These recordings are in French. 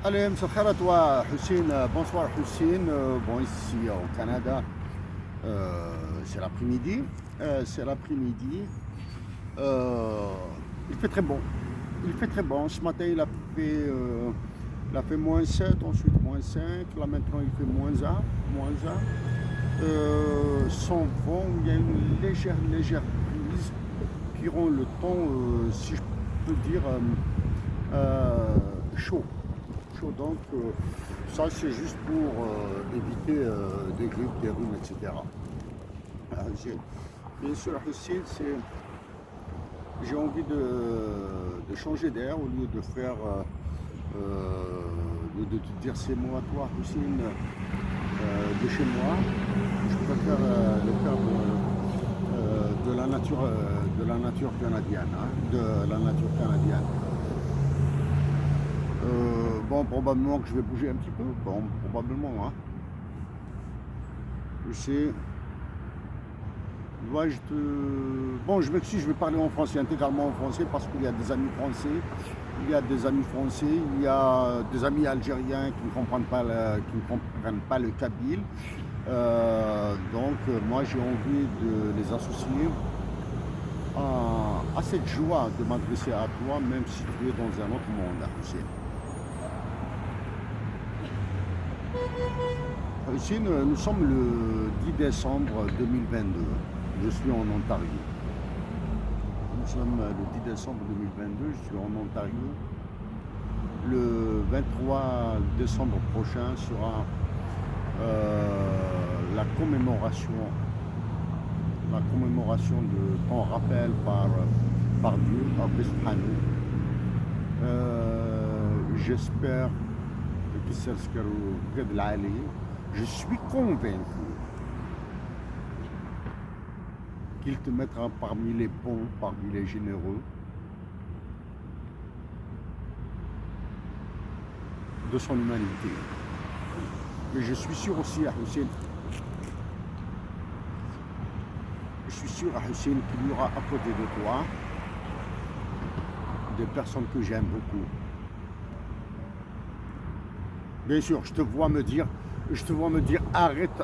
Allez, Msokher à toi, Hussein. Bonsoir, Hussein. Bon, ici au Canada, c'est l'après-midi. C'est l'après-midi. Euh, il fait très bon. Il fait très bon. Ce matin, il a fait -7, ensuite -5. Là, maintenant, il fait -1. -1. Sans vent, il y a une légère brise qui rend le temps, si je peux dire, chaud. Donc, ça, c'est juste pour éviter des grippes, des rhumes, etc. Bien sûr, aussi, j'ai envie de changer d'air au lieu de faire, au lieu de te dire c'est moi, toi, Hussein, de chez moi. Je préfère le faire de la nature canadienne, hein, de la nature canadienne. Bon, probablement que je vais bouger un petit peu. Bon, probablement, hein. Je sais. Bon, je m'excuse, je vais parler en français, intégralement en français, parce qu'il y a des amis français, il y a des amis français, il y a des amis algériens qui ne comprennent pas le kabyle. Donc, moi, j'ai envie de les associer à cette joie de m'adresser à toi, même si tu es dans un autre monde, tu sais. Ici, nous sommes le 10 décembre 2022. Je suis en Ontario. Nous sommes le 10 décembre 2022, je suis en Ontario. Le 23 décembre prochain sera la commémoration de ton rappel par Dieu, par Subhanahu. J'espère que je suis convaincu qu'il te mettra parmi les bons, parmi les généreux de son humanité. Mais je suis sûr aussi à Hussein, qu'il y aura à côté de toi des personnes que j'aime beaucoup. Bien sûr, je te vois me dire, arrête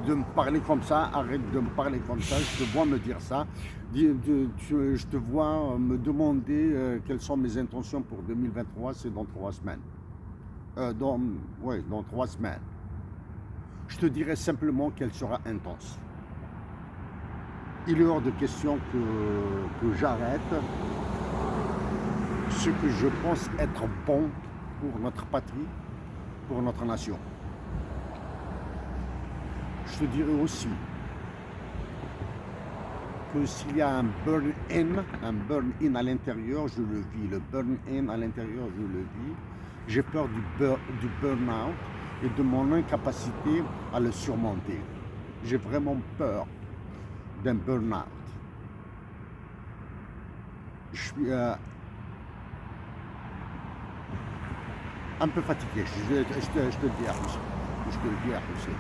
de me parler comme ça, je te vois me dire ça, je te vois me demander quelles sont mes intentions pour 2023, c'est dans 3 semaines. Dans 3 semaines. Je te dirai simplement qu'elle sera intense. Il est hors de question que j'arrête ce que je pense être bon pour notre patrie, pour notre nation. Je te dirais aussi que s'il y a un burn-in à l'intérieur, je le vis. Le burn-in à l'intérieur, je le vis. J'ai peur du burn-out et de mon incapacité à le surmonter. J'ai vraiment peur d'un burn-out. Je suis un peu fatigué, je te le dis à Hussein.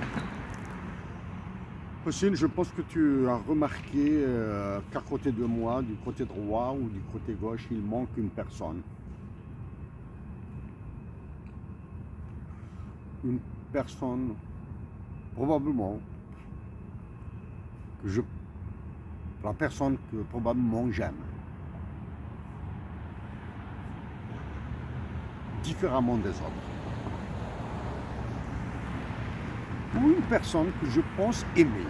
Hussein, je pense que tu as remarqué qu'à côté de moi, du côté droit ou du côté gauche, il manque une personne. Une personne, probablement, la personne que probablement j'aime. Différemment des autres. Ou une personne que je pense aimer,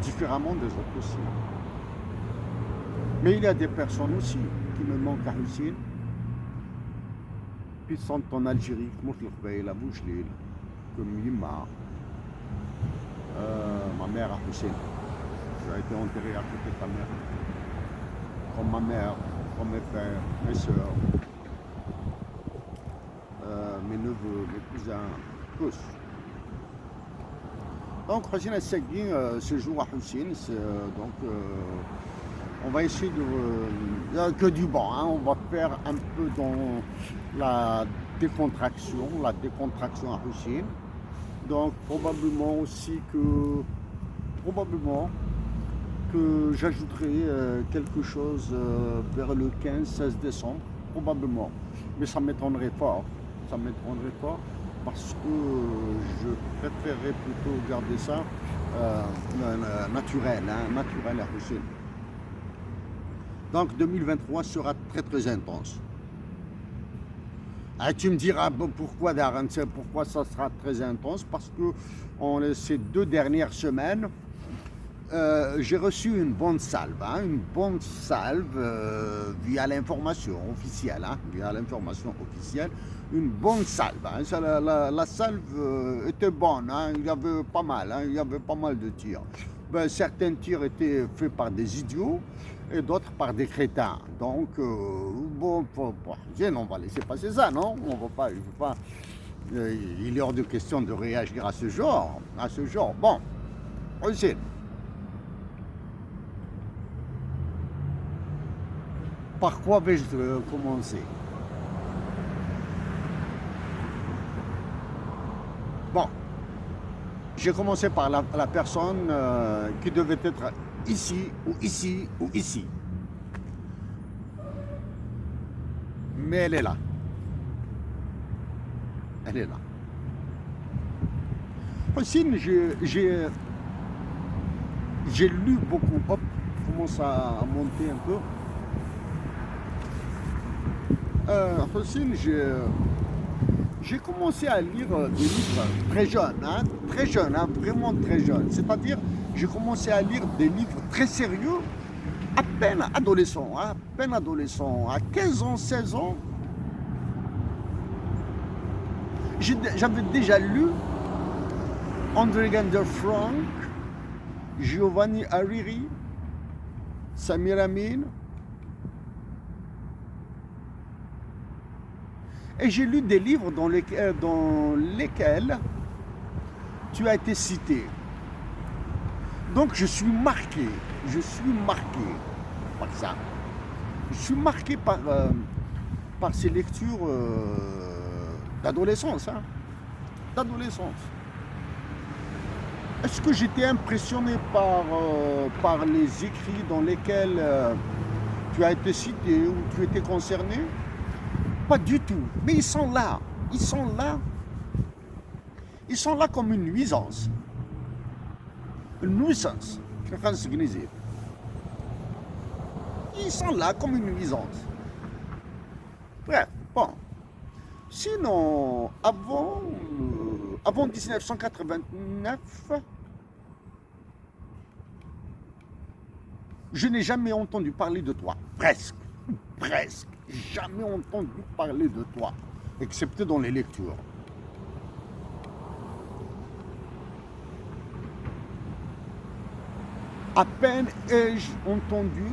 différemment des autres aussi. Mais il y a des personnes aussi qui me manquent à Hussein. Puis sont en Algérie, comme Yima, ma mère à Hussein. J'ai été enterré à côté de ta mère. Comme ma mère, comme mes frères, mes soeurs, mes neveux, mes cousins, tous. Donc, Hussein a ce jour à Hussein, donc on va essayer que du bon, hein, on va faire un peu dans la décontraction à Hussein. Donc, probablement que j'ajouterai quelque chose vers le 15-16 décembre, probablement, mais ça m'étonnerait fort. ça ne m'étonnerait pas, parce que je préférerais plutôt garder ça naturel, hein, naturel à Hussein. Donc 2023 sera très très intense. Ah, tu me diras bon, pourquoi Darren, pourquoi ça sera très intense? Parce que ces 2 dernières semaines, j'ai reçu une bonne salve, hein, via l'information officielle, hein, une bonne salve. Hein. La salve était bonne, hein, il y avait pas mal, hein, il y avait pas mal de tirs. Ben, certains tirs étaient faits par des idiots et d'autres par des crétins. Donc, bon, on va laisser passer ça, non? On va pas, il est hors de question de réagir à ce genre, Bon, aussi. Par quoi vais-je commencer? Bon, j'ai commencé par la personne qui devait être ici, ou ici, ou ici. Mais elle est là. Elle est là. Aussi, j'ai lu beaucoup. Hop, commence à monter un peu. Aussi, j'ai commencé à lire des livres très jeunes, hein, vraiment très jeunes. C'est-à-dire, j'ai commencé à lire des livres très sérieux, à peine adolescent, à 15 ans, 16 ans. J'avais déjà lu André Gander Frank, Giovanni Hariri, Samir Amin. Et j'ai lu des livres dans lesquels tu as été cité. Donc je suis marqué par ça. Je suis marqué par ces lectures d'adolescence. Hein, d'adolescence. Est-ce que j'étais impressionné par les écrits dans lesquels tu as été cité ou tu étais concerné? Pas du tout. Mais ils sont là. Ils sont là comme une nuisance. Une nuisance. Ils sont là comme une nuisance. Bref, bon. Sinon, avant 1989, je n'ai jamais entendu parler de toi. Presque. Jamais entendu parler de toi, excepté dans les lectures. À peine ai-je entendu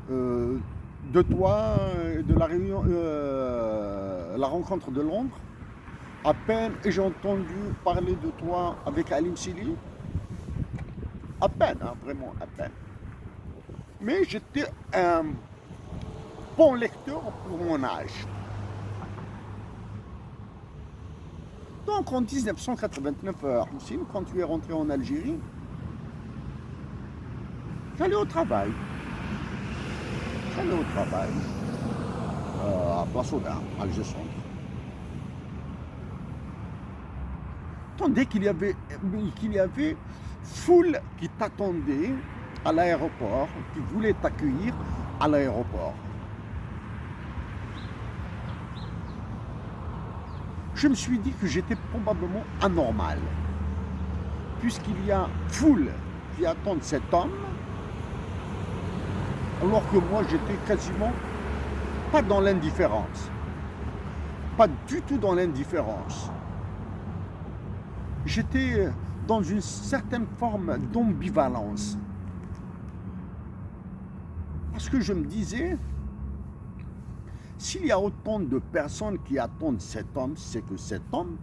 de toi, de la réunion, la rencontre de Londres. À peine ai-je entendu parler de toi avec Alim Sili. À peine, hein, vraiment à peine. Mais j'étais un bon lecteur pour mon âge. Donc en 1989, Hussein, quand tu es rentré en Algérie, j'allais au travail. À Bassoda, à Alger Centre. Tandis qu'il y avait foule qui t'attendait à l'aéroport, qui voulait t'accueillir à l'aéroport. Je me suis dit que j'étais probablement anormal, puisqu'il y a foule qui attend cet homme, alors que moi j'étais quasiment pas dans l'indifférence, pas du tout dans l'indifférence. J'étais dans une certaine forme d'ambivalence. Parce que je me disais, s'il y a autant de personnes qui attendent cet homme, c'est que cet homme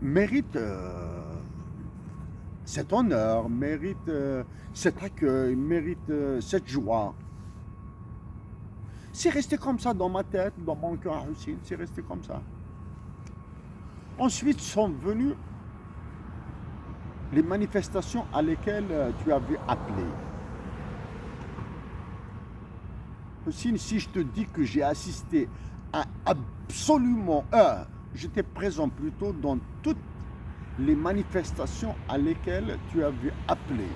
mérite cet honneur, mérite cet accueil, mérite cette joie. C'est resté comme ça dans ma tête, dans mon cœur aussi, c'est resté comme ça. Ensuite sont venues les manifestations à lesquelles tu avais appelé. Houssine, si je te dis que j'ai assisté à absolument, j'étais présent plutôt dans toutes les manifestations à lesquelles tu avais appelé.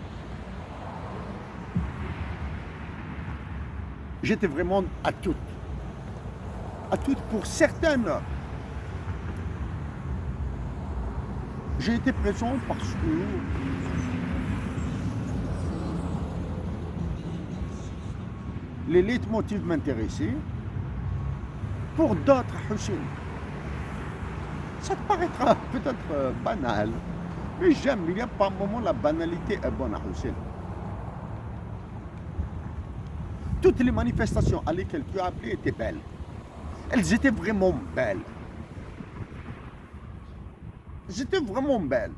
J'étais vraiment à toutes. À toutes, pour certaines. J'ai été présent parce que les leitmotivs m'intéressaient. Pour d'autres, Houssine, ça te paraîtra peut-être banal, mais j'aime, il n'y a pas un moment la banalité est bonne à Houssine. Toutes les manifestations à lesquelles tu as appelé étaient belles. Elles étaient vraiment belles. Elles étaient vraiment belles.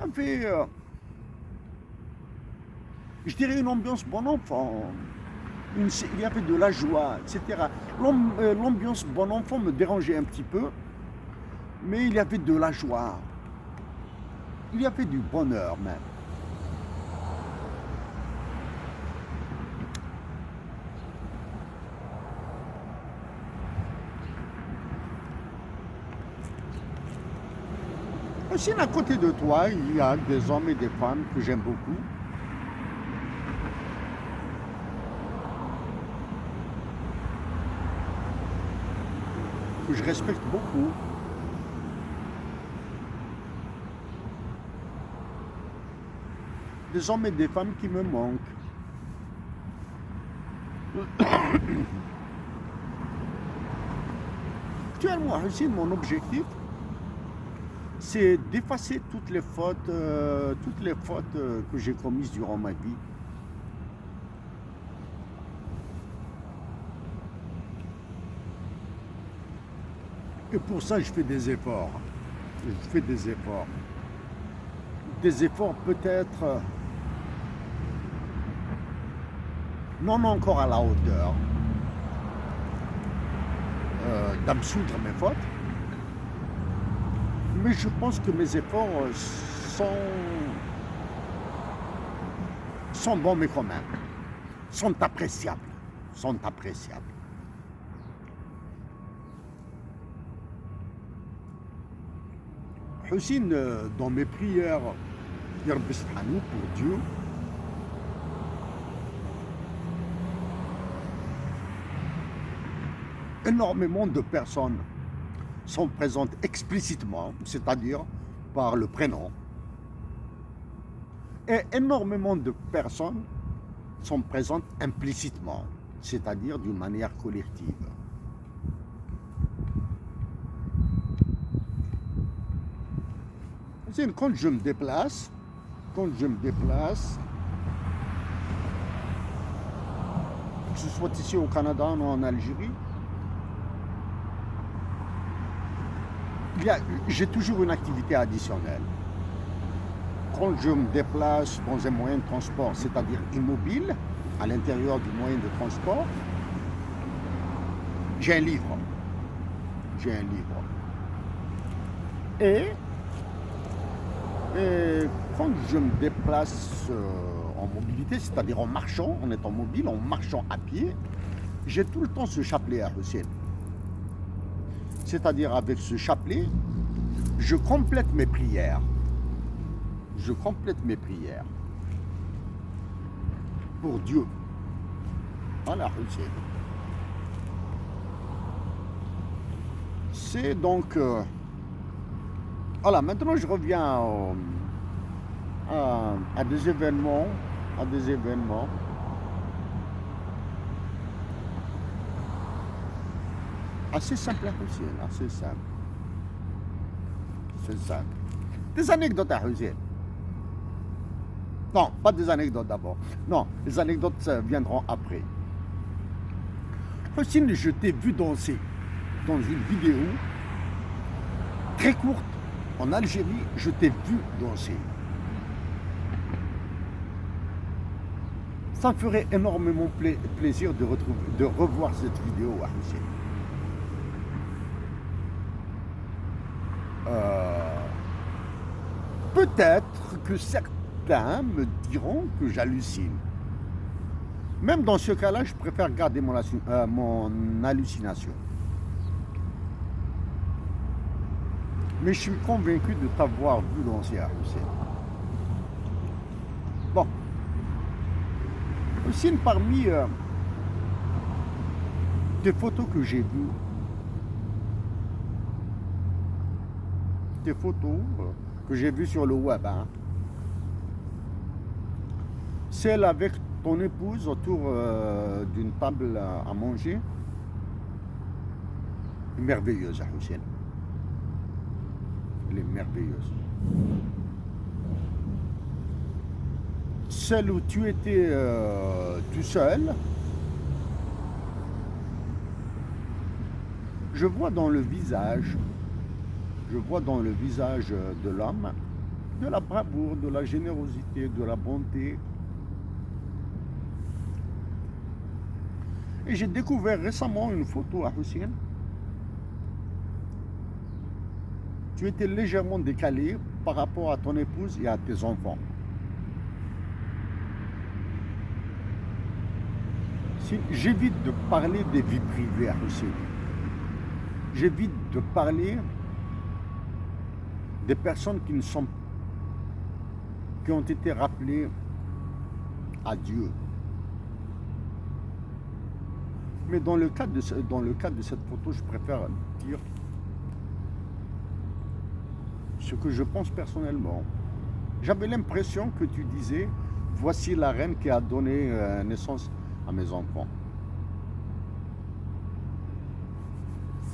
Avec, je dirais une ambiance bon enfant. Il y avait de la joie, etc. L'ambiance bon enfant me dérangeait un petit peu, mais il y avait de la joie. Il y avait du bonheur même. Aussi, à côté de toi, il y a des hommes et des femmes que j'aime beaucoup. Que je respecte beaucoup. Des hommes et des femmes qui me manquent. Actuellement, Houssine, mon objectif, c'est d'effacer toutes les fautes que j'ai commises durant ma vie. Et pour ça, je fais des efforts. Je fais des efforts. Des efforts peut-être non encore à la hauteur d'absoudre mes fautes. Mais je pense que mes efforts sont bons, mais quand même, sont appréciables. Sont appréciables. Houssine, dans mes prières, pour Dieu, énormément de personnes sont présentes explicitement, c'est-à-dire par le prénom, et énormément de personnes sont présentes implicitement, c'est-à-dire d'une manière collective. Quand je me déplace, que ce soit ici au Canada ou en Algérie, j'ai toujours une activité additionnelle. Quand je me déplace dans un moyen de transport, c'est-à-dire immobile, à l'intérieur du moyen de transport, j'ai un livre. Et quand je me déplace en mobilité, c'est-à-dire en marchant, en étant mobile, en marchant à pied, j'ai tout le temps ce chapelet à Houssine. C'est-à-dire avec ce chapelet, je complète mes prières. Pour Dieu. Voilà, Houssine. C'est donc... voilà, maintenant je reviens à des événements. Assez simple, Houssine, assez simple. C'est simple. Des anecdotes à Houssine. Non, pas des anecdotes d'abord. Non, les anecdotes viendront après. Houssine, je t'ai vu danser dans une vidéo très courte en Algérie. Je t'ai vu danser. Ça me ferait énormément plaisir de revoir cette vidéo à Houssine. Peut-être que certains me diront que j'hallucine. Même dans ce cas-là, je préfère garder mon hallucination. Mais je suis convaincu de t'avoir vu danser à Hussein. Bon, Hussein, parmi des photos que j'ai vues, des photos que j'ai vues sur le web, hein, celle avec ton épouse autour d'une table à manger, merveilleuse, Hussein. Elle est merveilleuse. Celle où tu étais tout seul, je vois dans le visage de l'homme, de la bravoure, de la générosité, de la bonté. Et j'ai découvert récemment une photo à Hussein. Tu étais légèrement décalé par rapport à ton épouse et à tes enfants. J'évite de parler des vies privées à Hussein. J'évite de parler des personnes qui ont été rappelées à Dieu. Mais dans le cadre de cette photo, je préfère dire ce que je pense personnellement. J'avais l'impression que tu disais, voici la reine qui a donné naissance à mes enfants.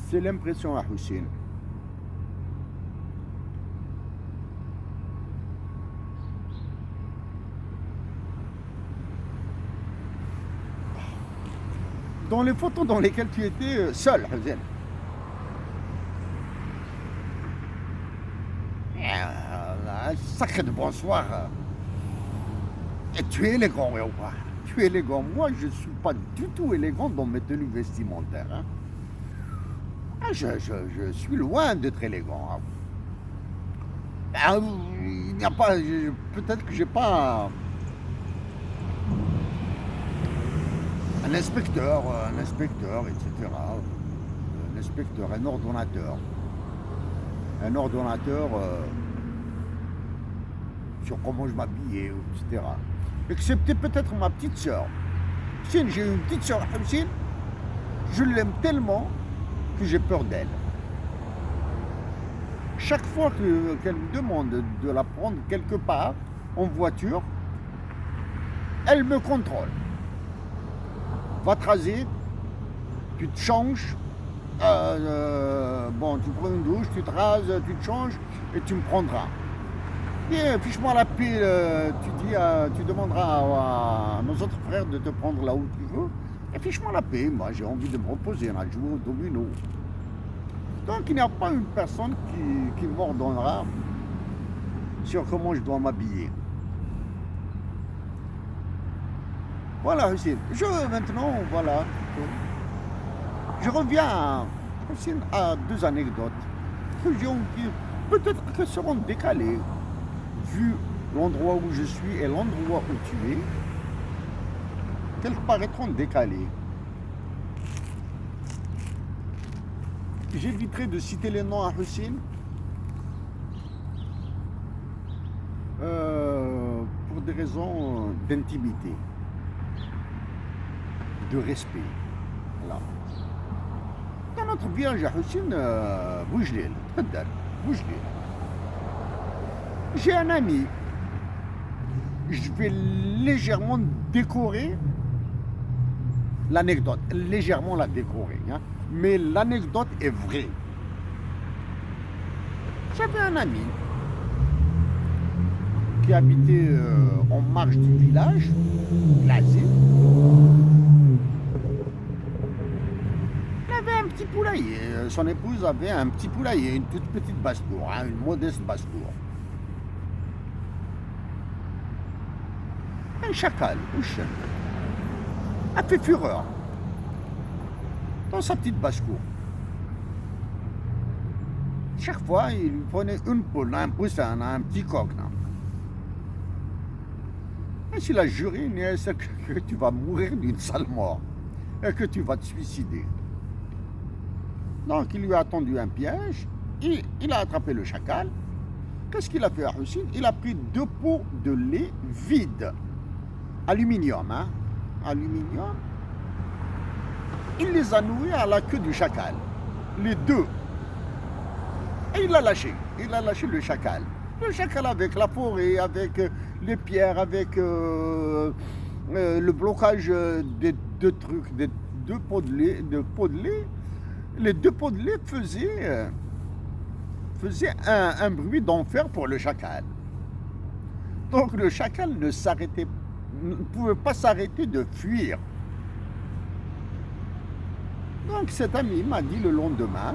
C'est l'impression à Hussein. Dans les photos dans lesquelles tu étais seul, Hussein. Un sacré de bonsoir. Et tu es élégant, ou pas? Tu es élégant. Moi, je ne suis pas du tout élégant dans mes tenues vestimentaires. Hein. Je suis loin d'être élégant. Il n'y a pas... Peut-être que j'ai pas... Un inspecteur, etc. Un inspecteur, un ordonnateur. Un ordonnateur sur comment je m'habillais, etc. Excepté peut-être ma petite sœur. J'ai une petite sœur, Hussein, je l'aime tellement que j'ai peur d'elle. Chaque fois qu'elle me demande de la prendre quelque part, en voiture, elle me contrôle. Va te raser, tu te changes, bon, tu prends une douche, tu te rases, tu te changes et tu me prendras. Et fiche-moi la paix, tu demanderas à nos autres frères de te prendre là où tu veux. Et fiche-moi la paix, moi j'ai envie de me reposer, à jouer au domino. Donc il n'y a pas une personne qui m'ordonnera sur comment je dois m'habiller. Voilà, Hussein. Maintenant, voilà. Je reviens à deux anecdotes que j'ai envie, peut-être qu'elles seront décalées, vu l'endroit où je suis et l'endroit où tu es, qu'elles paraîtront décalées. J'éviterai de citer les noms à Hussein pour des raisons d'intimité, de respect. Voilà. Dans notre village à Hussein, Boujlil, j'ai un ami. Je vais légèrement décorer l'anecdote, légèrement la décorer, hein. Mais l'anecdote est vraie. J'avais un ami qui habitait en marge du village, l'asile. Il avait un petit poulailler. Son épouse avait un petit poulailler, une toute petite basse-cour, hein, une modeste basse-cour. Un chacal, un chien, a fait fureur dans sa petite basse-cour. Chaque fois, il lui prenait une poule, un poussin, un petit coq. Et il a juré, Inès, que tu vas mourir d'une sale mort et que tu vas te suicider. Donc il lui a tendu un piège, il a attrapé le chacal. Qu'est-ce qu'il a fait à Hussein? Il a pris 2 pots de lait vides, aluminium, hein, aluminium. Il les a noués à la queue du chacal, les 2. Et il l'a lâché le chacal. Le chacal avec la forêt, avec les pierres, avec le blocage des 2 trucs, des 2 pots de lait, les 2 pots de lait faisaient un bruit d'enfer pour le chacal. Donc le chacal ne pouvait pas s'arrêter de fuir. Donc cet ami m'a dit le lendemain,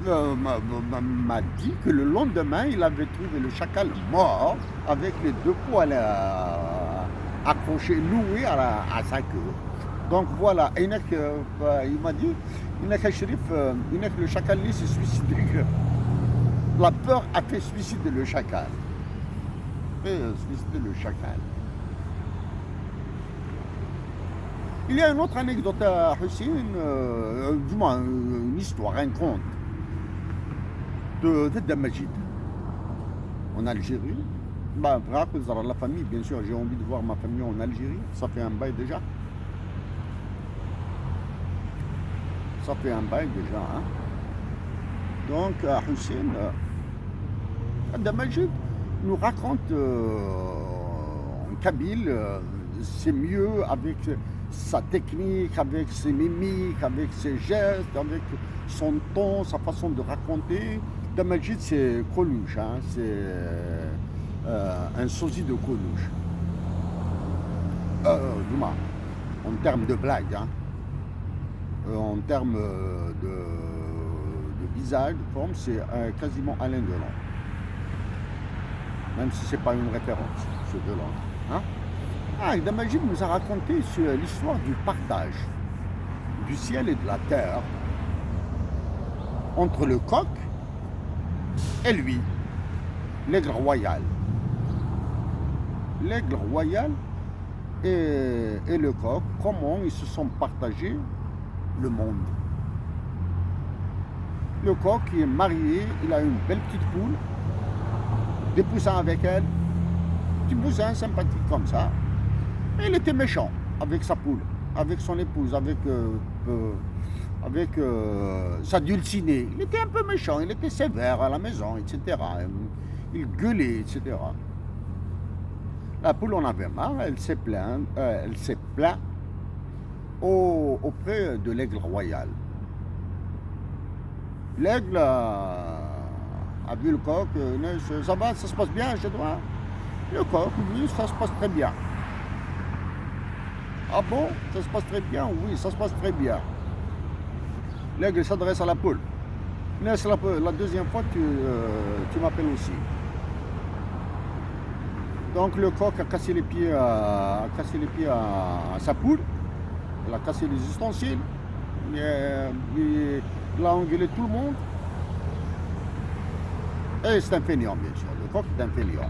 m'a dit que le lendemain, il avait trouvé le chacal mort avec les 2 pots accrochés, noués à sa queue. Donc voilà, il m'a dit, le chacal s'est suicidé. La peur a fait suicider le chacal. Il y a une autre anecdote à Hussein, du moins une histoire, un conte de Damajid en Algérie. La famille, bien sûr, j'ai envie de voir ma famille en Algérie, ça fait un bail déjà. Hein. Donc Hussein, Damajid nous raconte en kabyle, c'est mieux avec sa technique, avec ses mimiques, avec ses gestes, avec son ton, sa façon de raconter. Damajid, c'est Coluche, hein, c'est un sosie de Coluche. En termes de blague, hein. En termes de visage, de forme, c'est quasiment Alain Delon. Même si ce n'est pas une référence, c'est Delon. Hein? Damajid nous a raconté sur l'histoire du partage du ciel et de la terre entre le coq et lui, l'aigle royal. L'aigle royal et le coq, comment ils se sont partagés le monde. Le coq qui est marié, il a une belle petite poule, des poussins avec elle, petit poussin sympathique comme ça. Et il était méchant avec sa poule, avec son épouse, avec sa dulcinée. Il était un peu méchant, il était sévère à la maison, etc. Il gueulait, etc. La poule en avait marre, elle s'est plainte auprès de l'aigle royal. L'aigle a vu le coq, ça va, ça se passe bien chez toi? Le coq, oui, ça se passe très bien. Ah bon, ça se passe très bien? Oui, ça se passe très bien. L'aigle s'adresse à la poule. La 2e fois, tu m'appelles aussi. Donc le coq a cassé les pieds à sa poule. Il a cassé les ustensiles. Il a engueulé tout le monde. Et c'est un fainéant, bien sûr. Le coq est un fainéant.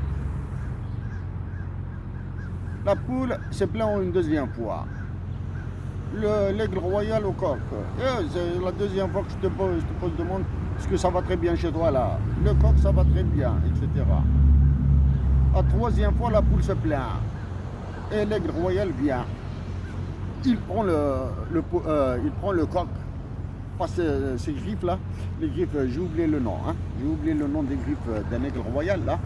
La poule s'est plainte une 2e fois. L'aigle royal au coq. C'est la 2e fois que je te demande est-ce que ça va très bien chez toi là. Le coq, ça va très bien, etc. La 3e fois, la poule se plaint. Et l'aigle royal vient. Il prend le coq. Pas ces griffes là. Les griffes, j'ai oublié le nom. Hein. J'ai oublié le nom des griffes d'un aigle royal là.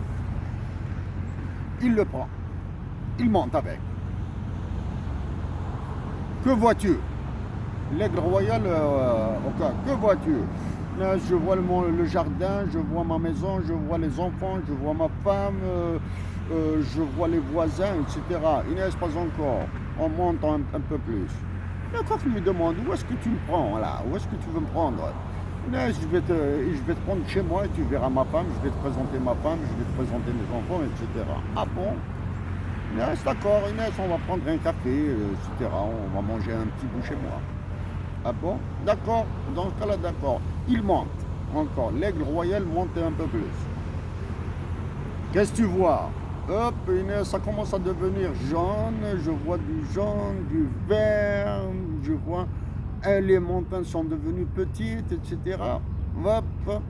Il le prend. Il monte avec. Que vois-tu? L'aigle royal au coq. Que vois-tu? Là, je vois le jardin, je vois ma maison, je vois les enfants, je vois ma femme, je vois les voisins, etc. Inès, pas encore. On monte un peu plus. Le coq lui demande, où est-ce que tu me prends là? Où est-ce que tu veux me prendre? Inès, je vais te prendre chez moi et tu verras ma femme, je vais te présenter ma femme, je vais te présenter mes enfants, etc. Ah bon? Inès, d'accord, Inès, on va prendre un café, etc. On va manger un petit bout chez moi. Ah bon? D'accord, dans ce cas-là, d'accord. Il monte encore. L'aigle royal monte un peu plus. Qu'est-ce que tu vois? Hop, ça commence à devenir jaune. Je vois du jaune, du vert. Je vois les montagnes sont devenues petites, etc. Hop,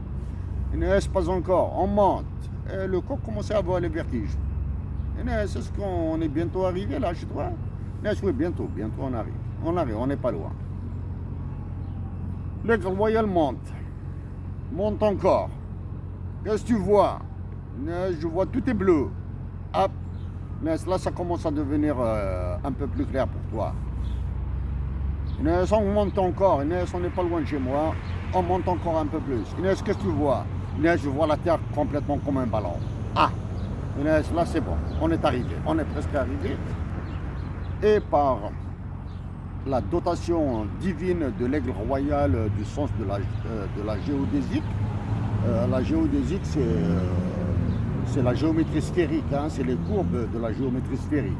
Inès, pas encore. On monte. Et le coq commençait à avoir les vertiges. Inès, est-ce qu'on est bientôt arrivé là chez toi? Inès, oui, bientôt on arrive. On n'est pas loin. L'aigle royal monte encore. Qu'est-ce que tu vois? Inès, je vois tout est bleu. Hop, Inès, là ça commence à devenir un peu plus clair pour toi. Inès, on monte encore. Inès, on n'est pas loin de chez moi. On monte encore un peu plus. Inès, qu'est-ce que tu vois? Inès, je vois la terre complètement comme un ballon. Ah, Inès, là c'est bon. On est arrivé. On est presque arrivé. Et par la dotation divine de l'aigle royal du sens de la géodésique, la géodésique c'est la géométrie sphérique, hein, c'est les courbes de la géométrie sphérique.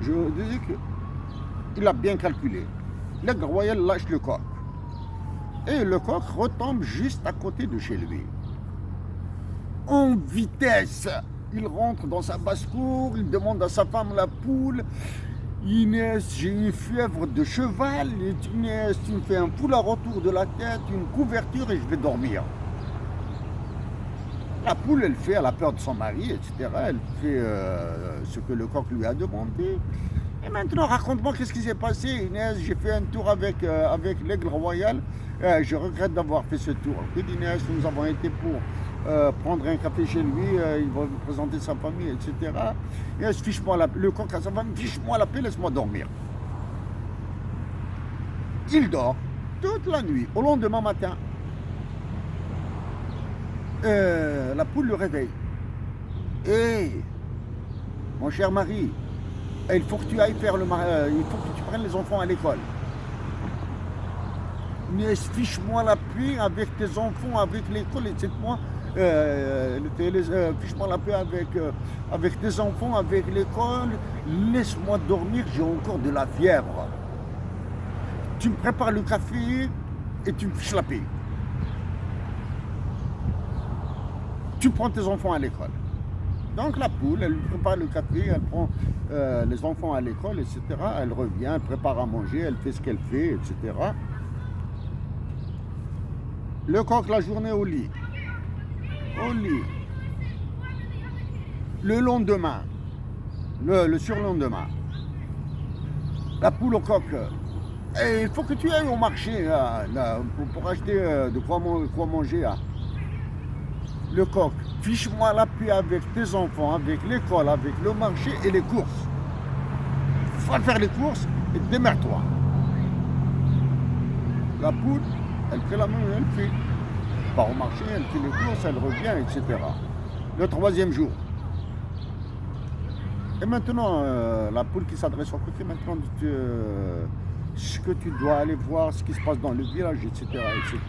Géodésique, il a bien calculé. L'aigle royal lâche le coq. Et le coq retombe juste à côté de chez lui. En vitesse, il rentre dans sa basse-cour, il demande à sa femme la poule. Inès, j'ai une fièvre de cheval. Inès, tu me fais un foulard autour de la tête, une couverture et je vais dormir. La poule, elle a peur de son mari, etc. Elle fait ce que le coq lui a demandé. Et maintenant, raconte-moi qu'est-ce qui s'est passé, Inès. J'ai fait un tour avec l'aigle royal. Je regrette d'avoir fait ce tour. Écoute, Inès, nous avons été pour prendre un café chez lui. Il va vous présenter sa famille, etc. Inès, fiche-moi la paix. Le coq à sa femme, fiche-moi la paix, laisse-moi dormir. Il dort toute la nuit. Au lendemain matin, la poule le réveille. Hé, mon cher mari, il faut que tu ailles faire il faut que tu prennes les enfants à l'école. Mais fiche-moi la paix avec tes enfants, avec l'école, etc. Fiche-moi la paix avec tes enfants, avec l'école. Laisse-moi dormir, j'ai encore de la fièvre. Tu me prépares le café et tu me fiches la paix. Tu prends tes enfants à l'école. Donc la poule, elle lui prépare le café, elle prend les enfants à l'école, etc. Elle revient, elle prépare à manger, elle fait ce qu'elle fait, etc. Le coq, la journée au lit. Au lit. Le lendemain, le surlendemain, la poule au coq. Et il faut que tu ailles au marché pour acheter de quoi manger. Le coq, fiche-moi la paix avec tes enfants, avec l'école, avec le marché et les courses. Va faire les courses et démerde-toi. La poule, elle fait la même, elle fait. Elle part au marché, elle fait les courses, elle revient, etc. Le troisième jour. Et maintenant, la poule qui s'adresse au côté, maintenant, ce que tu dois aller voir, ce qui se passe dans le village, etc. etc.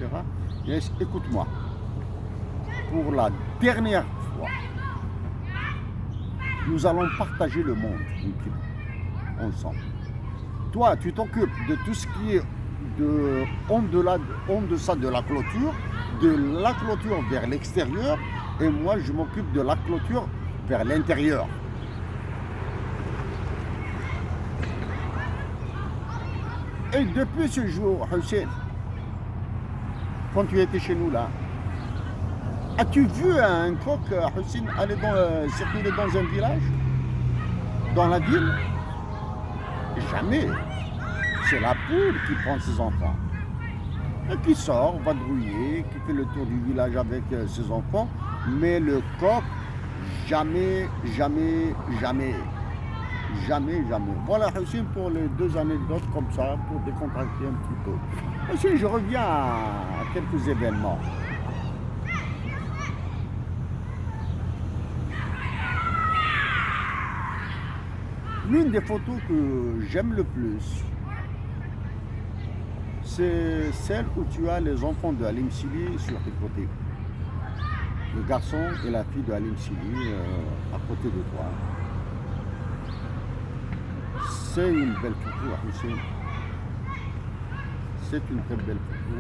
Et écoute-moi. Pour la dernière fois, nous allons partager le monde ensemble. Toi, tu t'occupes de tout ce qui est en deçà de la clôture vers l'extérieur, et moi je m'occupe de la clôture vers l'intérieur. Et depuis ce jour, Hussein, quand tu étais chez nous là, as-tu vu un coq, Hussein, circuler dans un village? Dans la ville? Jamais. C'est la poule qui prend ses enfants. Et qui sort, vadrouiller, qui fait le tour du village avec ses enfants. Mais le coq, jamais, jamais, jamais. Jamais, jamais. Voilà, Hussein, pour les 2 anecdotes comme ça, pour décontracter un petit peu. Hussein, je reviens à quelques événements. L'une des photos que j'aime le plus, c'est celle où tu as les enfants de Halim Sili sur tes côtés. Le garçon et la fille de Halim Sili à côté de toi. C'est une belle photo, Hussein. C'est une très belle photo.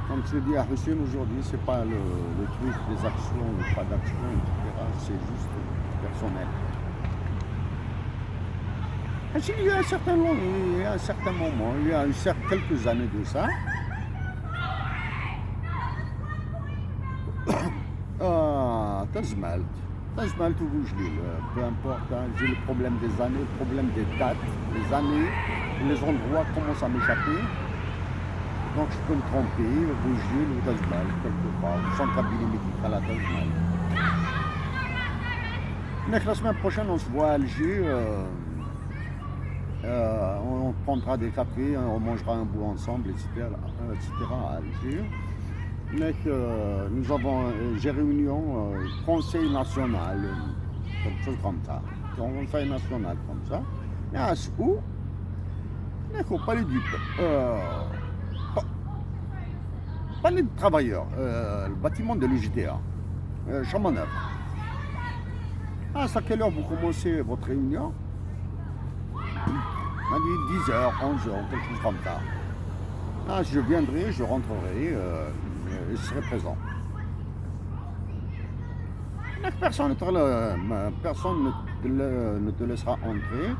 Comme je te dis à Hussein aujourd'hui, c'est pas le truc des actions ou pas d'actions, etc. C'est juste personnel. Il y a un certain moment, il y a quelques années de ça, Tazmalt ou Boujlil, peu importe, hein, j'ai le problème des années, le problème des dates, les années, les endroits commencent à m'échapper. Donc je peux me tromper, Boujlil ou Tazmalt, quelque part, ou sans cabinet médical à Tazmalt. Mais la semaine prochaine, on se voit à Alger. On prendra des cafés, on mangera un bout ensemble, etc. à Alger. Mais j'ai réunion conseil national, quelque chose comme ça. Conseil national comme ça. Mais à ce où, il faut parler parler de travailleurs, le bâtiment de l'UJDA, Chamonix. À quelle heure vous commencez votre réunion? On m'a dit 10h, 11h, quelque chose comme ça. Je viendrai, je rentrerai, je serai présent. Personne ne te laissera entrer,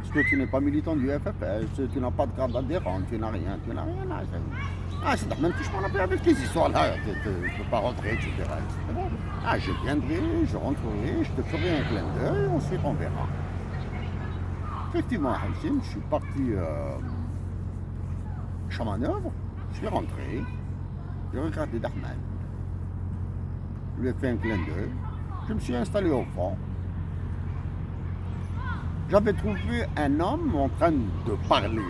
parce que tu n'es pas militant du FFS, tu n'as pas de carte d'adhérent, tu n'as rien. C'est normal que je m'en appelle avec les histoires là, tu ne peux pas rentrer, etc. Je viendrai, je rentrerai, je te ferai un clin d'œil, ensuite on verra. Effectivement, à Hussein, je suis parti Chamanœuvre, je suis rentré, j'ai regardé Dahman, je lui ai fait un clin d'œil, je me suis installé au fond. J'avais trouvé un homme en train de parler.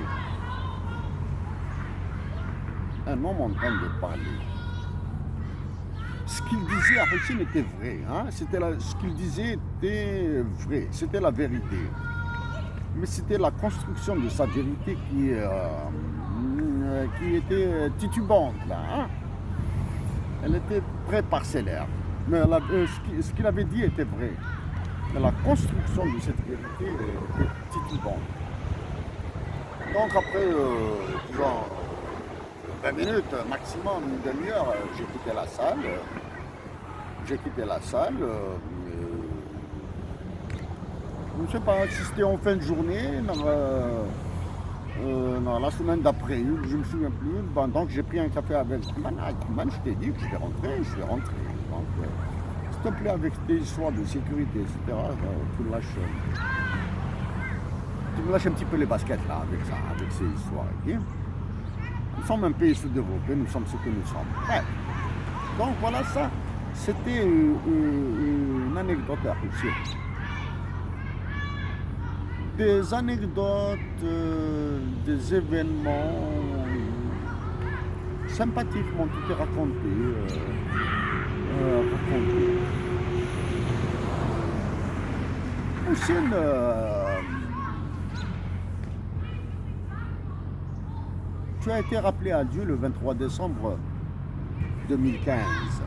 Ce qu'il disait à Hussein était vrai, hein? Ce qu'il disait était vrai, c'était la vérité. Mais c'était la construction de sa vérité qui était titubante, là. Hein? Elle était très parcellaire. Mais ce qu'il avait dit était vrai. Mais la construction de cette vérité était titubante. Donc après, disons, 20 minutes, maximum une demi-heure, j'ai quitté la salle. Je ne sais pas si c'était en fin de journée, dans la semaine d'après, je ne me souviens plus. Donc j'ai pris un café avec Rahman, je t'ai dit que je suis rentré. Donc, s'il te plaît, avec tes histoires de sécurité, etc., tu me lâches un petit peu les baskets là, avec ces histoires. Okay? Nous sommes un pays sous-développé, nous sommes ce que nous sommes. Ouais. Donc voilà ça, c'était une anecdote à Hussein. Des anecdotes, des événements sympathiques m'ont été racontés. Hussein, tu as été rappelé à Dieu le 23 décembre 2015.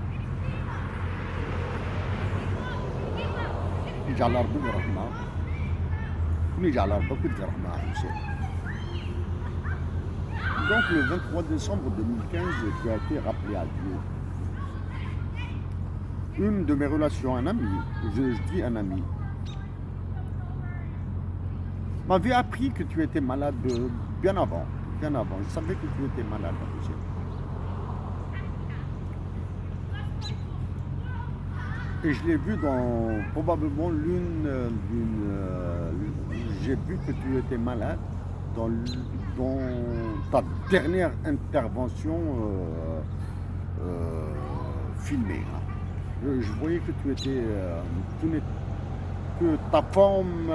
Donc le 23 décembre 2015, tu as été rappelé à Dieu. Une de mes relations, un ami, je dis un ami, m'avait appris que tu étais malade bien avant. Je savais que tu étais malade. Et je l'ai vu dans probablement j'ai vu que tu étais malade dans ta dernière intervention filmée. Je voyais que tu étais, que ta forme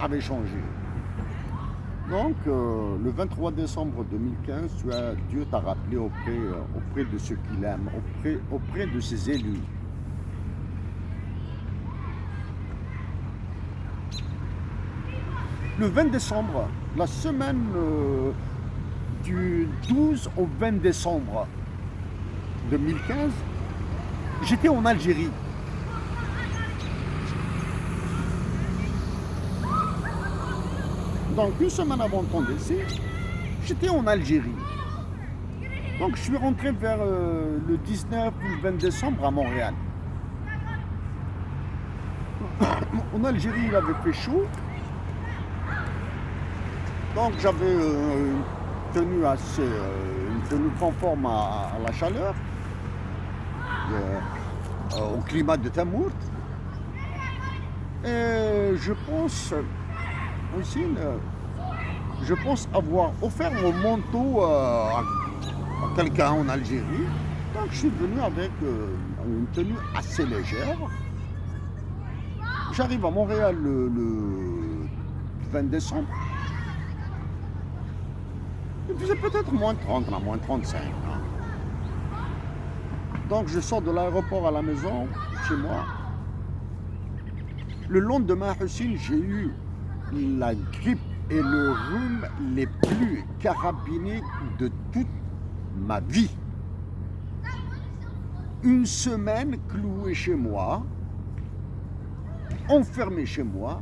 avait changé. Donc, le 23 décembre 2015, Dieu t'a rappelé auprès de ceux qu'il aime, auprès de ses élus. Le 20 décembre, la semaine du 12 au 20 décembre 2015, j'étais en Algérie. Donc une semaine avant ton décès, j'étais en Algérie. Donc je suis rentré vers le 19 ou le 20 décembre à Montréal. En Algérie, il avait fait chaud. Donc j'avais une tenue conforme à la chaleur, au climat de Tamourt. Et je pense avoir offert mon manteau à quelqu'un en Algérie. Donc je suis venu avec une tenue assez légère. J'arrive à Montréal le 20 décembre. Il faisait peut-être moins 30, là, moins 35. Hein. Donc je sors de l'aéroport à la maison, chez moi. Le lendemain, Hussein, j'ai eu la grippe et le rhume les plus carabinés de toute ma vie. Une semaine cloué chez moi, enfermé chez moi.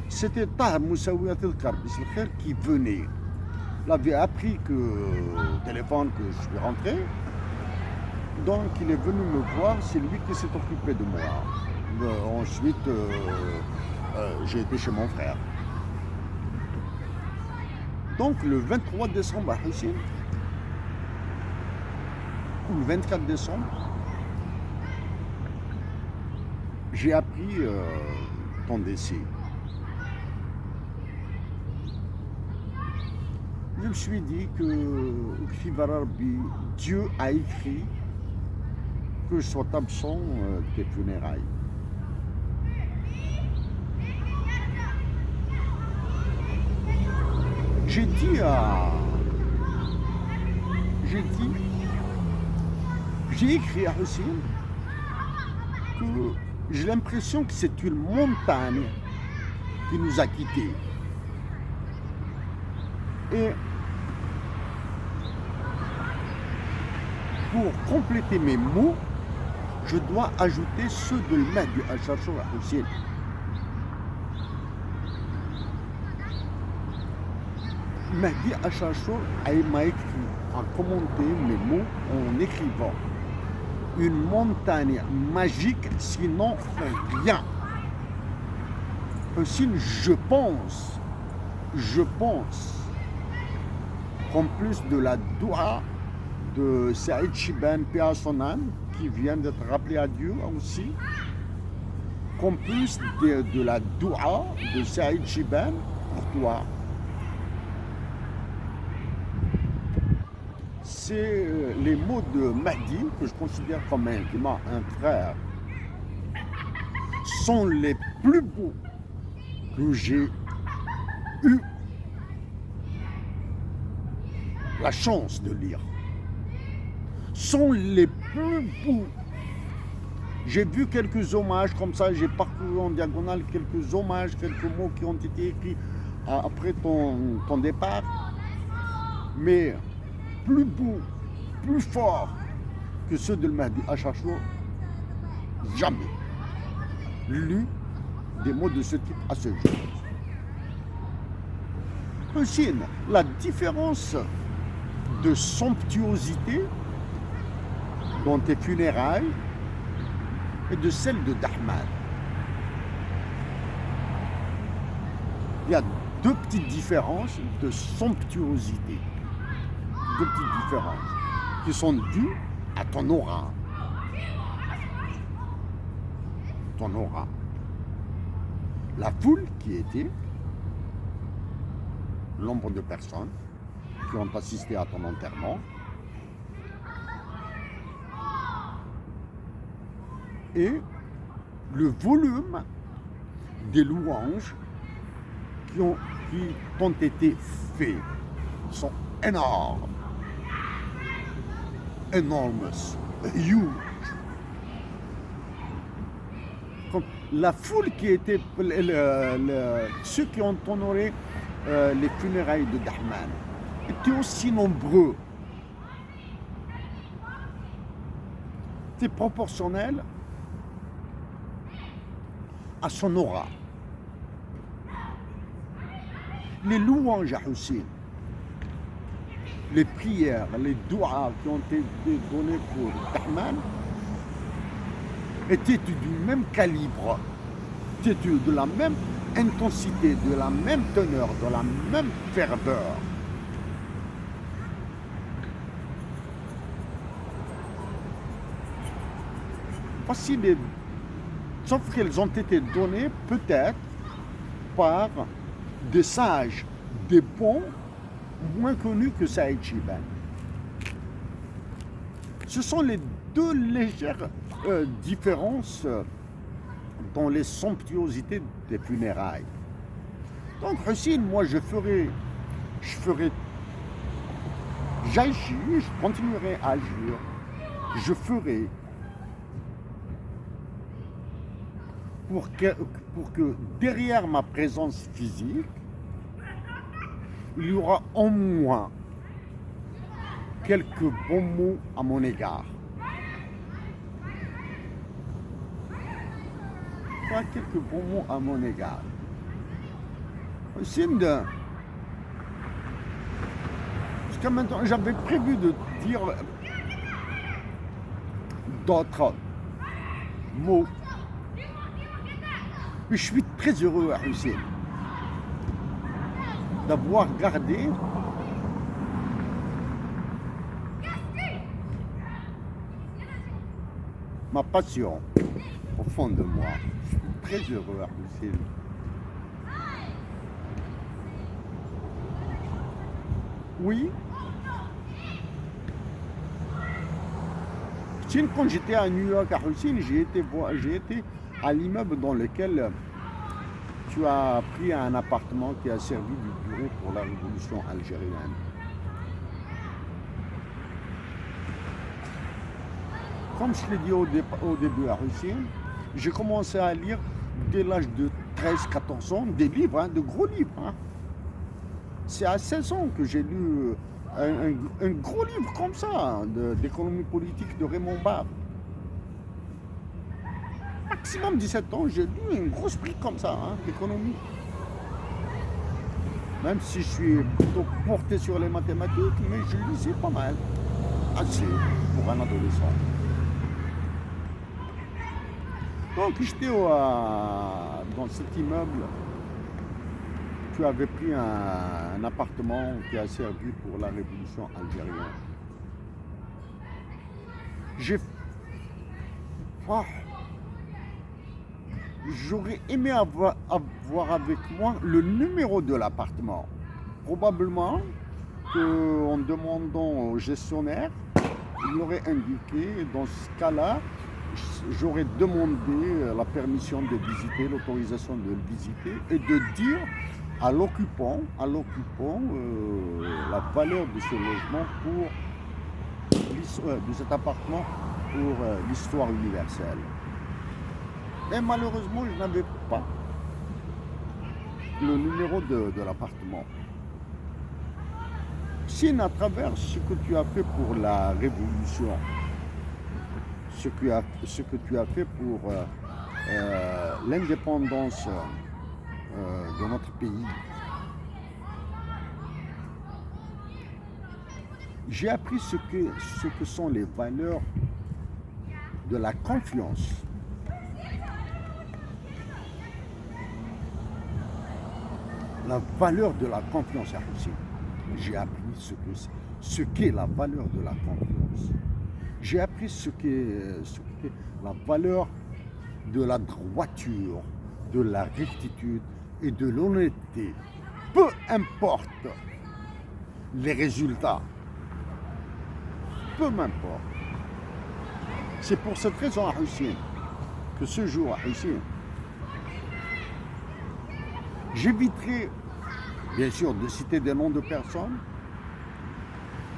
C'était Tahar Moussawiyat el-Karb qui venait. Il avait appris au téléphone que je suis rentré. Donc il est venu me voir, c'est lui qui s'est occupé de moi. Ensuite, j'ai été chez mon frère. Donc le 23 décembre à Hussein, ou le 24 décembre, j'ai appris ton décès. Je me suis dit que Dieu a écrit que je sois absent des funérailles. J'ai écrit à Hussein que j'ai l'impression que c'est une montagne qui nous a quittés. Et pour compléter mes mots, je dois ajouter ceux de Mahdi Acharchour à Hussein. Mahdi Acharchour m'a écrit, a commenté mes mots en écrivant une montagne magique, sinon rien. Hussein, je pense qu'en plus de la doua de Saïd Chiban Pia Sonan, qui vient d'être rappelé à Dieu aussi, qu'en plus de la doua de Saïd Chiban pour toi, c'est les mots de Mahdi, que je considère comme un frère, sont les plus beaux que j'ai eu la chance de lire. Sont les plus beaux. J'ai vu quelques hommages comme ça, j'ai parcouru en diagonale quelques hommages, quelques mots qui ont été écrits après ton départ. Mais plus beaux, plus forts que ceux de Mahdi Acharchour, jamais lu des mots de ce type à ce jour. Aussi, la différence de somptuosité dans tes funérailles et de celle de Dahman. Il y a deux petites différences de somptuosité. Deux petites différences qui sont dues à ton aura. Ton aura. La foule qui était nombre de personnes qui ont assisté à ton enterrement et le volume des louanges qui t'ont été faits sont énormes, enormous, huge. Comme la foule qui était, ceux qui ont honoré les funérailles de Dahman étaient aussi nombreux. C'est proportionnel à son aura. Les louanges à Hussein, les prières, les doigts qui ont été donnés pour Rahman étaient du même calibre, étaient de la même intensité, de la même teneur, de la même ferveur. Facile, sauf qu'elles ont été données peut-être par des sages, des bons, moins connus que Saïd Chiban. Ce sont les deux légères différences dans les somptuosités des funérailles. Donc Hussein, moi j'agis, je continuerai à agir, je ferai pour que derrière ma présence physique, il y aura en moi quelques bons mots à mon égard. Quelques bons mots à mon égard. Jusqu'à maintenant, j'avais prévu de dire d'autres mots. Mais je suis très heureux à Hussein d'avoir gardé ma passion au fond de moi. Je suis très heureux à Hussein. Oui. Quand j'étais à New York à Hussein, j'ai été à l'immeuble dans lequel tu as pris un appartement qui a servi de bureau pour la révolution algérienne. Comme je l'ai dit au début à Hussein, j'ai commencé à lire dès l'âge de 13-14 ans des livres, de gros livres. C'est à 16 ans que j'ai lu un gros livre comme ça, d'économie politique de Raymond Barre. Maximum 17 ans, j'ai lu un gros prix comme ça, d'économie. Même si je suis plutôt porté sur les mathématiques, mais je lisais pas mal. Assez pour un adolescent. Donc j'étais dans cet immeuble. Tu avais pris un appartement qui a servi pour la révolution algérienne. J'aurais aimé avoir avec moi le numéro de l'appartement. Probablement qu'en demandant au gestionnaire, il l'aurait indiqué. Dans ce cas-là, j'aurais demandé la permission de visiter, l'autorisation de le visiter et de dire à l'occupant la valeur de ce logement de cet appartement pour l'histoire universelle. Mais malheureusement, je n'avais pas le numéro de l'appartement. Si à travers ce que tu as fait pour la révolution, ce que tu as fait pour l'indépendance de notre pays, j'ai appris ce que sont les valeurs de la confiance. La valeur de la confiance à Hussein. J'ai appris ce qu'est la valeur de la confiance. J'ai appris ce qu'est la valeur de la droiture, de la rectitude et de l'honnêteté. Peu importe les résultats. Peu m'importe. C'est pour cette raison à Hussein que ce jour à Hussein, j'éviterai, bien sûr, de citer des noms de personnes.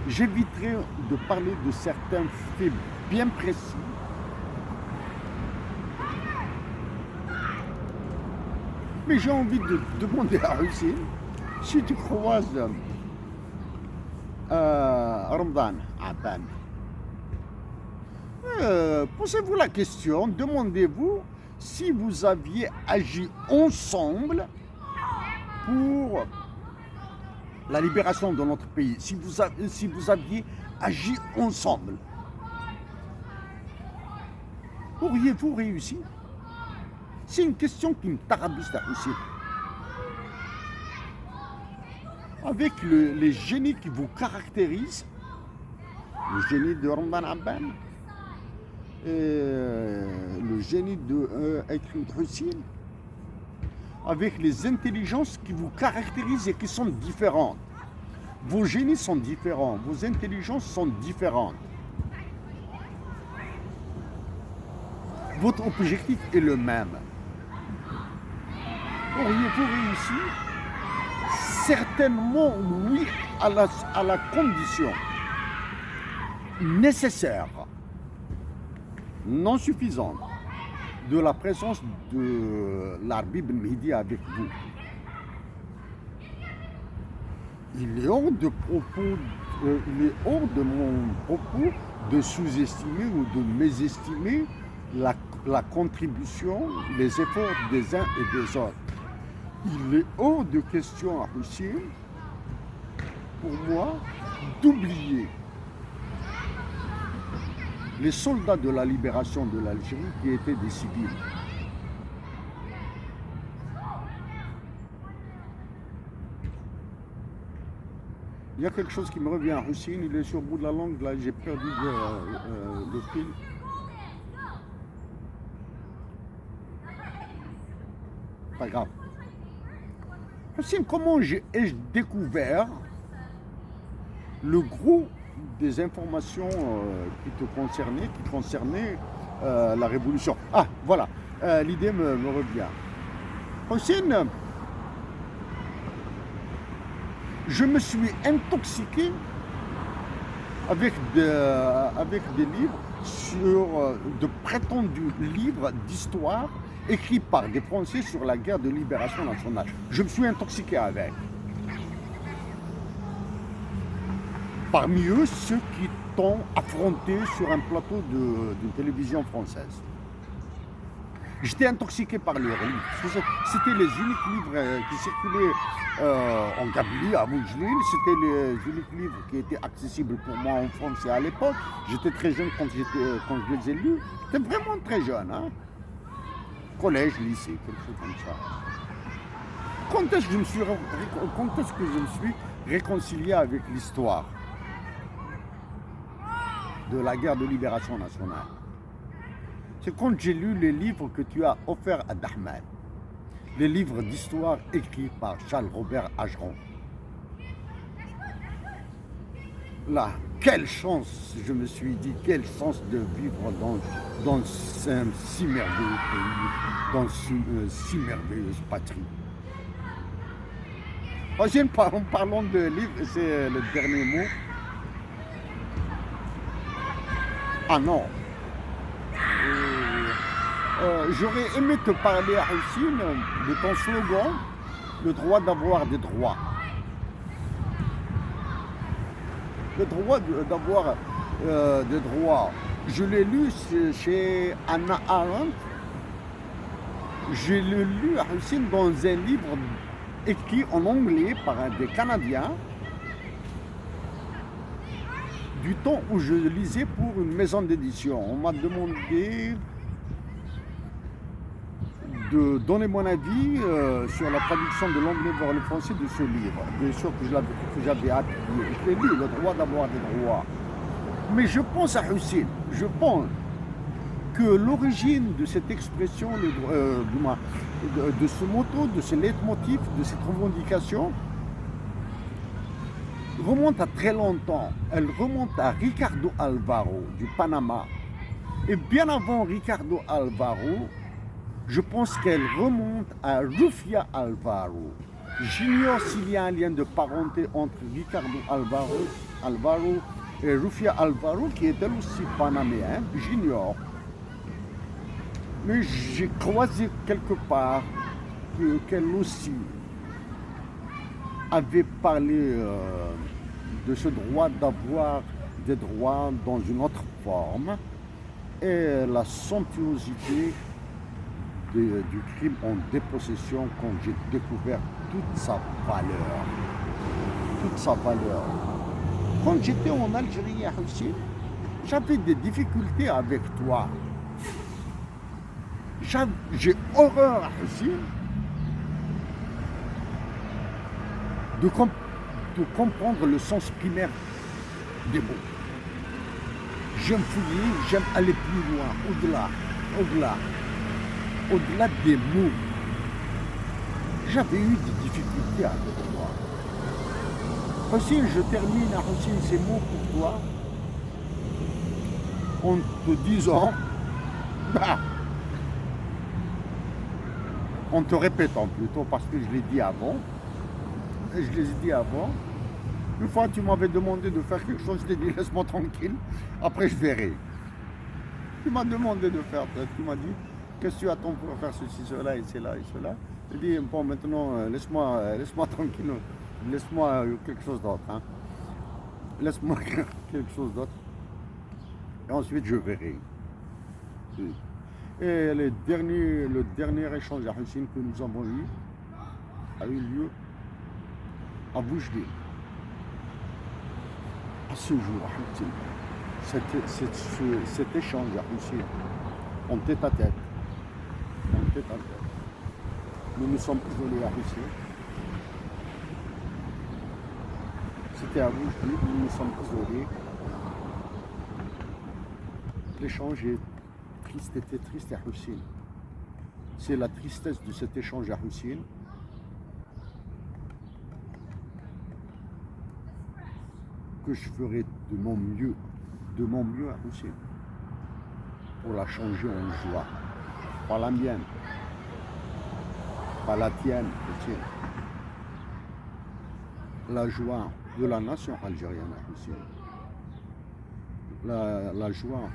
J'éviterai de parler de certains faits bien précis. Mais j'ai envie de demander à Hussein, si tu croises Ramadan Aban, posez-vous la question, demandez-vous si vous aviez agi ensemble pour la libération de notre pays, si vous aviez agi ensemble, auriez-vous réussi? C'est une question qui me tarabiste aussi. Avec les génies qui vous caractérisent, le génie de Ramadan Abban, le génie de Ekrim Hussein, avec les intelligences qui vous caractérisent et qui sont différentes. Vos génies sont différents, vos intelligences sont différentes. Votre objectif est le même. Auriez-vous réussi? Certainement oui, à la condition nécessaire, non suffisante, de la présence de l'Arbib Mehdi avec vous. Il est hors de mon propos de sous-estimer ou de mésestimer la contribution, les efforts des uns et des autres. Il est hors de question à Hussein, pour moi, d'oublier les soldats de la libération de l'Algérie qui étaient des civils. Il y a quelque chose qui me revient à Hussein, il est sur le bout de la langue, là j'ai perdu le fil. Pas grave. Hussein, comment ai-je découvert le gros des informations qui concernaient la révolution? Ah, voilà, l'idée me revient. Hussein, je me suis intoxiqué avec des livres de prétendus livres d'histoire écrits par des Français sur la guerre de libération nationale. Je me suis intoxiqué avec. Parmi eux, ceux qui t'ont affronté sur un plateau d'une télévision française. J'étais intoxiqué par leurs livres. C'était les uniques livres qui circulaient en Kabylie, à Moujlil. C'était les uniques livres qui étaient accessibles pour moi en France et à l'époque. J'étais très jeune quand je les ai lus. J'étais vraiment très jeune. Hein? Collège, lycée, quelque chose comme ça. Quand est-ce que je me suis réconcilié avec l'histoire de la guerre de libération nationale? C'est quand j'ai lu les livres que tu as offerts à Dahman, les livres d'histoire écrits par Charles-Robert Ageron. Là, quelle chance, je me suis dit, quelle chance de vivre dans un si merveilleux pays, dans une si merveilleuse patrie. En parlant de livres, c'est le dernier mot. Ah non. J'aurais aimé te parler, Hussein, de ton slogan, le droit d'avoir des droits. Le droit d'avoir des droits. Je l'ai lu chez Hannah Arendt. Je l'ai lu, Hussein, dans un livre écrit en anglais par des Canadiens, du temps où je lisais pour une maison d'édition. On m'a demandé de donner mon avis sur la traduction de l'anglais vers le français de ce livre. Bien sûr que j'avais appuyé. Je l'ai lu, le droit d'avoir des droits. Mais je pense à Hussein, je pense que l'origine de cette expression, de ce motto, de ce leitmotiv, de cette revendication, remonte à très longtemps. Elle remonte à Ricardo Alvaro du Panama. Et bien avant Ricardo Alvaro, je pense qu'elle remonte à Rufia Alvaro. J'ignore s'il y a un lien de parenté entre Ricardo Alvaro et Rufia Alvaro, qui est elle aussi panaméen, j'ignore. Mais j'ai croisé quelque part qu'elle aussi avait parlé de ce droit d'avoir des droits dans une autre forme et la somptuosité du crime en dépossession quand j'ai découvert toute sa valeur. toute sa valeur. Quand j'étais en Algérie, Hussein, j'avais des difficultés avec toi. J'ai horreur, Hussein, de comprendre le sens primaire des mots. J'aime fouiller, j'aime aller plus loin, au-delà des mots. J'avais eu des difficultés avec toi. Hussein, je termine à Hussein ces mots pour toi en te disant, en te répétant plutôt, parce que je l'ai dit avant, une fois tu m'avais demandé de faire quelque chose, je t'ai dit laisse-moi tranquille, après je verrai. Tu m'as demandé de faire, tu m'as dit qu'est-ce que tu attends pour faire ceci, cela et cela et cela. J'ai dit bon maintenant laisse-moi tranquille, laisse-moi quelque chose d'autre. Hein. Laisse-moi quelque chose d'autre. Et ensuite je verrai. Et le dernier échange à Hussein que nous avons eu a eu lieu à Boujdi. À ce jour, Hussein, cet échange à Hussein, en tête à tête, nous nous sommes isolés à Hussein. C'était à Boujdi, nous nous sommes isolés. L'échange était triste à Hussein. C'est la tristesse de cet échange à Hussein que je ferai de mon mieux à Hussein pour la changer en joie. Pas la mienne, pas la tienne, Hussein. La joie de la nation algérienne à Hussein. La joie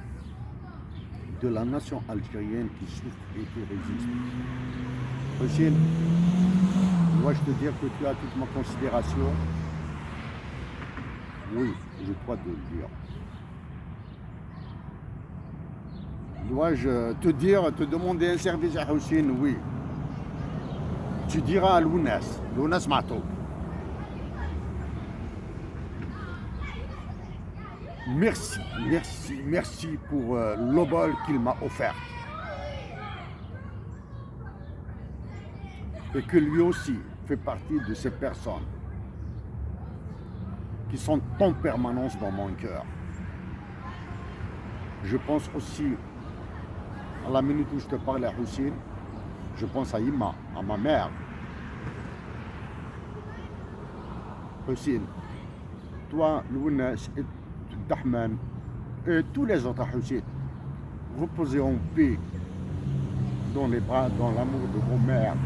de la nation algérienne qui souffre et qui résiste. Hussein, dois-je te dire que tu as toute ma considération? Oui, je dois te le dire. Dois-je te demander un service à Hussein? Oui. Tu diras à Lounas Mato. Merci pour l'obol qu'il m'a offert. Et que lui aussi fait partie de ces personnes qui sont en permanence dans mon cœur. Je pense aussi, à la minute où je te parle à Hussein, je pense à Ima, à ma mère. Hussein, toi, Lounas et Dahman et tous les autres Hussein, reposez en paix dans les bras, dans l'amour de vos mères.